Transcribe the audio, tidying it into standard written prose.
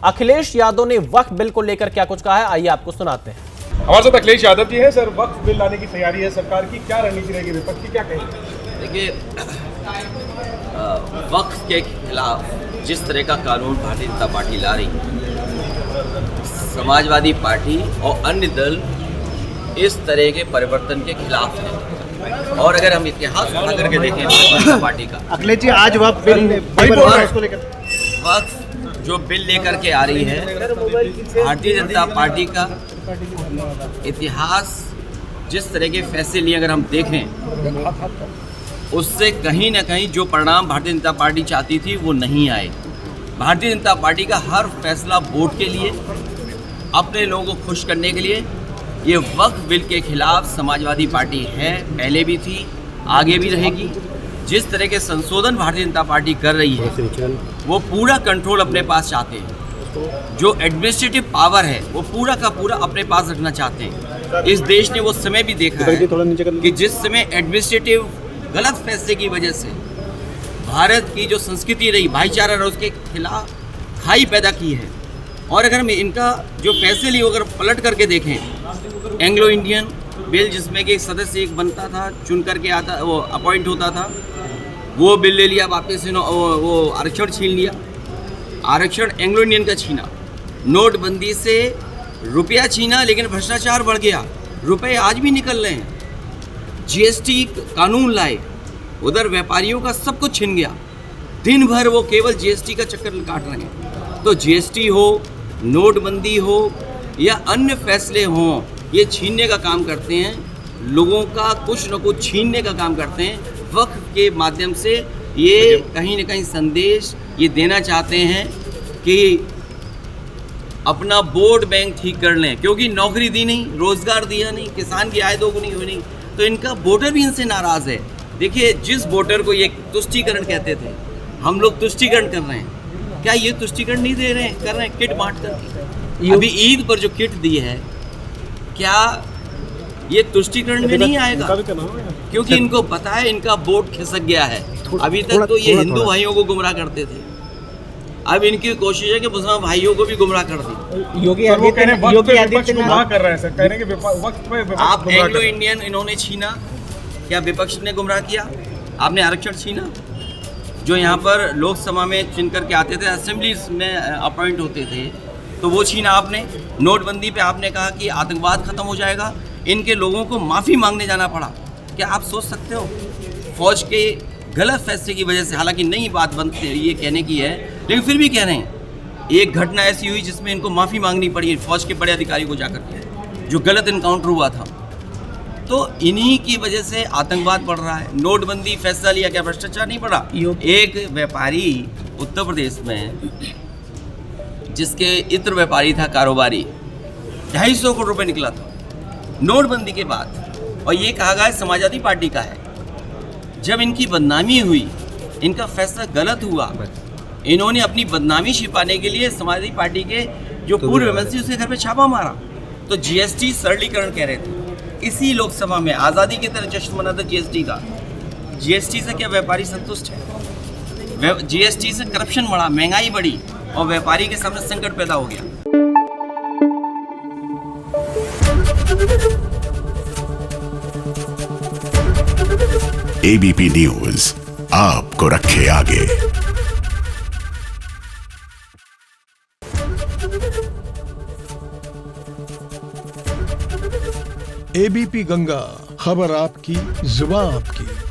अखिलेश यादव ने वक्फ बिल को लेकर क्या कुछ कहा है, आइए आपको सुनाते हैं। हमारे साथ अखिलेश यादव जी हैं। सर, वक्फ बिल लाने की तैयारी है सरकार की, क्या रणनीति रहेगी विपक्ष की, क्या कहेंगे? देखिए, वक्फ के खिलाफ जिस तरह का कानून भारतीय जनता पार्टी ला रही है, समाजवादी पार्टी और अन्य दल इस तरह के परिवर्तन के खिलाफ हैं। और अगर हम इतिहास उठा करके देखें भारतीय जनता पार्टी का, अखिलेश जी आज वक्फ जो बिल लेकर के आ रही है, भारतीय जनता पार्टी का इतिहास जिस तरह के फैसले लिए अगर हम देखें, उससे कहीं ना कहीं जो परिणाम भारतीय जनता पार्टी चाहती थी वो नहीं आए। भारतीय जनता पार्टी का हर फैसला वोट के लिए, अपने लोगों को खुश करने के लिए। ये वक्फ बिल के खिलाफ समाजवादी पार्टी है, पहले भी थी, आगे भी रहेगी। जिस तरह के संशोधन भारतीय जनता पार्टी कर रही है, वो पूरा कंट्रोल अपने पास चाहते हैं। जो एडमिनिस्ट्रेटिव पावर है वो पूरा का पूरा अपने पास रखना चाहते हैं। इस देश ने वो समय भी देखा है कि जिस समय एडमिनिस्ट्रेटिव गलत फैसले की वजह से भारत की जो संस्कृति रही, भाईचारा रहा, उसके खिलाफ खाई पैदा की है। और अगर हम इनका जो फैसले लिए अगर पलट करके देखें, एंग्लो इंडियन बिल जिसमें कि एक सदस्य एक बनता था, चुन करके आता, वो अपॉइंट होता था, वो बिल ले लिया वापस, वो आरक्षण छीन लिया, आरक्षण एंग्लो इंडियन का छीना, नोटबंदी से रुपया छीना, लेकिन भ्रष्टाचार बढ़ गया, रुपए आज भी निकल रहे हैं। जीएसटी कानून लाए, उधर व्यापारियों का सब कुछ छिन गया, दिन भर वो केवल जीएसटी का चक्कर काट रहे हैं। तो जीएसटी हो, नोटबंदी हो या अन्य फैसले हों, ये छीनने का काम करते हैं, लोगों का कुछ न कुछ छीनने का काम करते हैं। वक्फ के माध्यम से ये कहीं न कहीं संदेश ये देना चाहते हैं कि अपना वोट बैंक ठीक कर लें, क्योंकि नौकरी दी नहीं, रोजगार दिया नहीं, किसान की आय दोगुनी हुई नहीं, तो इनका वोटर भी इनसे नाराज़ है। देखिए, जिस वोटर को ये तुष्टीकरण कहते थे, हम लोग तुष्टीकरण कर रहे हैं, क्या ये तुष्टीकरण नहीं दे रहे हैं, कर रहे हैं किट बांट करके। अभी ईद पर जो किट दी है, क्या ये तुष्टीकरण में नहीं आएगा? क्योंकि इनको पता है इनका वोट खिसक गया है। अभी तक तो ये हिंदू भाइयों को गुमराह करते थे, अब इनकी कोशिश है कि मुसलमान भाइयों को भी गुमराह कर दें। योगी आदित्यनाथ कर रहे हैं सर, कह रहे हैं कि वक्त पे आप एंग्लो इंडियन इन्होंने छीना, क्या विपक्ष ने गुमराह किया? आपने आरक्षण छीना, जो यहाँ पर लोकसभा में चुन करके आते थे, असेंबलीज में अपॉइंट होते थे, तो वो छीना आपने। नोटबंदी पे आपने कहा कि आतंकवाद खत्म हो जाएगा, इनके लोगों को माफ़ी मांगने जाना पड़ा। क्या आप सोच सकते हो? फौज के गलत फैसले की वजह से, हालांकि नई बात बनती है ये कहने की है, लेकिन फिर भी कह रहे हैं, एक घटना ऐसी हुई जिसमें इनको माफ़ी मांगनी पड़ी फौज के बड़े अधिकारी को जाकर के, जो गलत इनकाउंटर हुआ था। तो इन्हीं की वजह से आतंकवाद बढ़ रहा है। नोटबंदी फैसला लिया, क्या भ्रष्टाचार नहीं बढ़ा? एक व्यापारी उत्तर प्रदेश में, जिसके इत्र व्यापारी था, कारोबारी, 250 करोड़ रुपए निकला था नोटबंदी के बाद, और ये कहा गया समाजवादी पार्टी का है। जब इनकी बदनामी हुई, इनका फैसला गलत हुआ, इन्होंने अपनी बदनामी छिपाने के लिए समाजवादी पार्टी के जो पूर्व एमएलसी उसके घर पे छापा मारा। तो जीएसटी सरलीकरण कह रहे थे, इसी लोकसभा में आज़ादी की तरह जश्न मना था जीएसटी का। जीएसटी से क्या व्यापारी संतुष्ट है? जीएसटी से करप्शन बढ़ा, महंगाई बढ़ी, और व्यापारी के सामने संकट पैदा हो गया। एबीपी न्यूज आपको रखे आगे। एबीपी गंगा, खबर आपकी, जुबान आपकी।